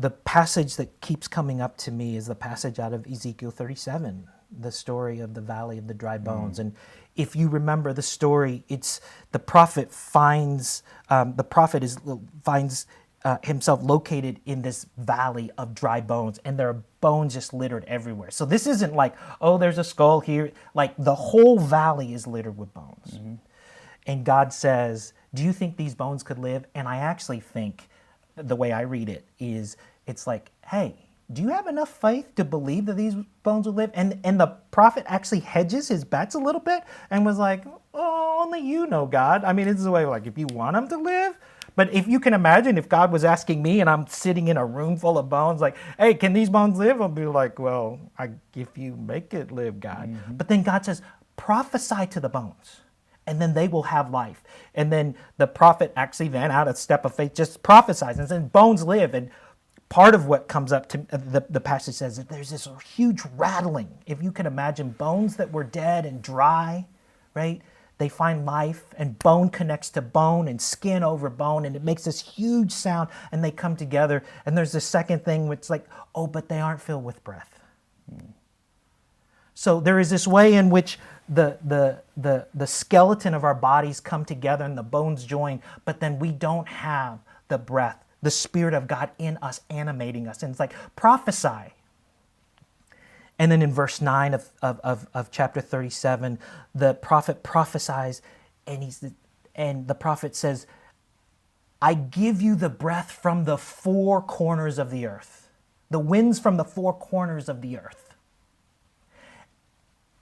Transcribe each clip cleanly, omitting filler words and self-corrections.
the passage that keeps coming up to me is the passage out of Ezekiel 37, the story of the valley of the dry bones. And if you remember the story, it's the prophet finds himself located in this valley of dry bones, and there are bones just littered everywhere. So this isn't like, oh, there's a skull here. Like the whole valley is littered with bones. And God says, do you think these bones could live? And I actually think the way I read it is, it's like, hey, do you have enough faith to believe that these bones will live? And the prophet actually hedges his bets a little bit and was like, oh, only you know, God. I mean, it's the way, like, if you want them to live. But if you can imagine if God was asking me and I'm sitting in a room full of bones, like, hey, can these bones live? I'll be like, well, if you make it live, God. But then God says, prophesy to the bones, and then they will have life. And then the prophet actually then, out of step of faith, just prophesies and says, bones live. And part of what comes up to the passage says that there's this huge rattling. If you can imagine bones that were dead and dry, right? They find life, and bone connects to bone and skin over bone, and it makes this huge sound, and they come together. And there's this second thing which is like, oh, but they aren't filled with breath. So there is this way in which the skeleton of our bodies come together and the bones join, but then we don't have the breath, the Spirit of God in us, animating us. And it's like, prophesy. And then in verse 9 of chapter 37, the prophet prophesies, and the prophet says, I give you the breath from the four corners of the earth, the winds from the four corners of the earth.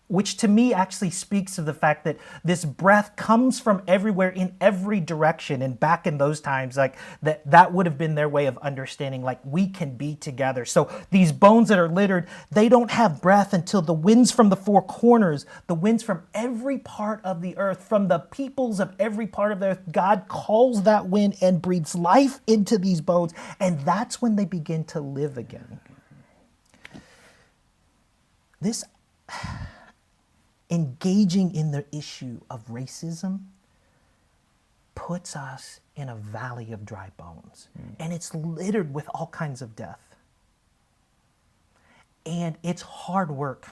Which to me actually speaks of the fact that this breath comes from everywhere in every direction. And back in those times, like that would have been their way of understanding, like, we can be together. So these bones that are littered, they don't have breath until the winds from the four corners, the winds from every part of the earth, from the peoples of every part of the earth, God calls that wind and breathes life into these bones. And that's when they begin to live again. This engaging in the issue of racism puts us in a valley of dry bones. And it's littered with all kinds of death. And it's hard work.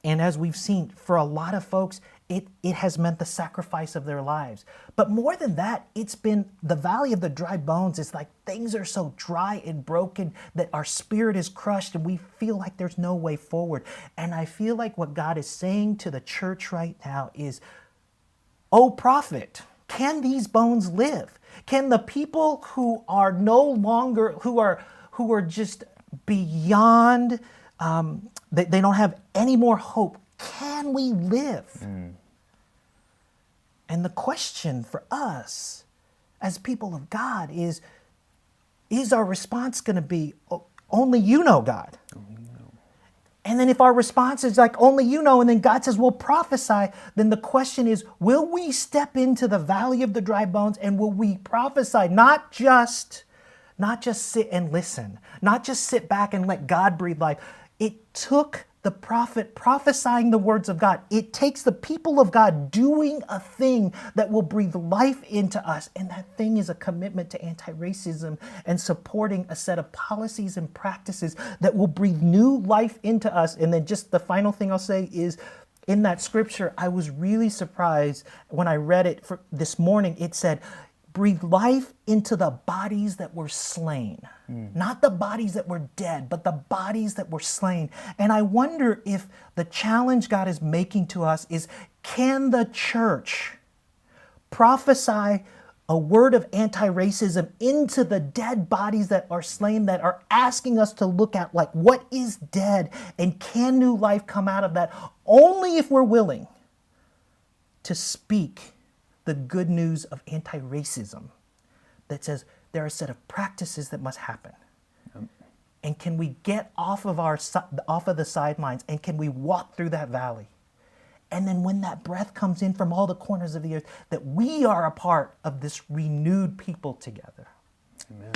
And as we've seen, for a lot of folks, it has meant the sacrifice of their lives. But more than that, it's been the valley of the dry bones. It's like things are so dry and broken that our spirit is crushed and we feel like there's no way forward. And I feel like what God is saying to the church right now is, oh, prophet, can these bones live? Can the people who are no longer, who are just beyond, they don't have any more hope, can we live? And the question for us as people of God is our response going to be, oh, only you know, God? And then if our response is like, only you know, and then God says, well, prophesy, then the question is, will we step into the valley of the dry bones, and will we prophesy, not just sit and listen, not just sit back and let God breathe life. It took the prophet prophesying the words of God. It takes the people of God doing a thing that will breathe life into us. And that thing is a commitment to anti-racism and supporting a set of policies and practices that will breathe new life into us. And then just the final thing I'll say is, in that scripture, I was really surprised when I read it this morning. It said, breathe life into the bodies that were slain. Not the bodies that were dead, but the bodies that were slain. And I wonder if the challenge God is making to us is, can the church prophesy a word of anti-racism into the dead bodies that are slain, that are asking us to look at, like, what is dead, and can new life come out of that? Only if we're willing to speak the good news of anti-racism that says there are a set of practices that must happen. And can we get off of the sidelines, and can we walk through that valley? And then when that breath comes in from all the corners of the earth, that we are a part of this renewed people together. Amen.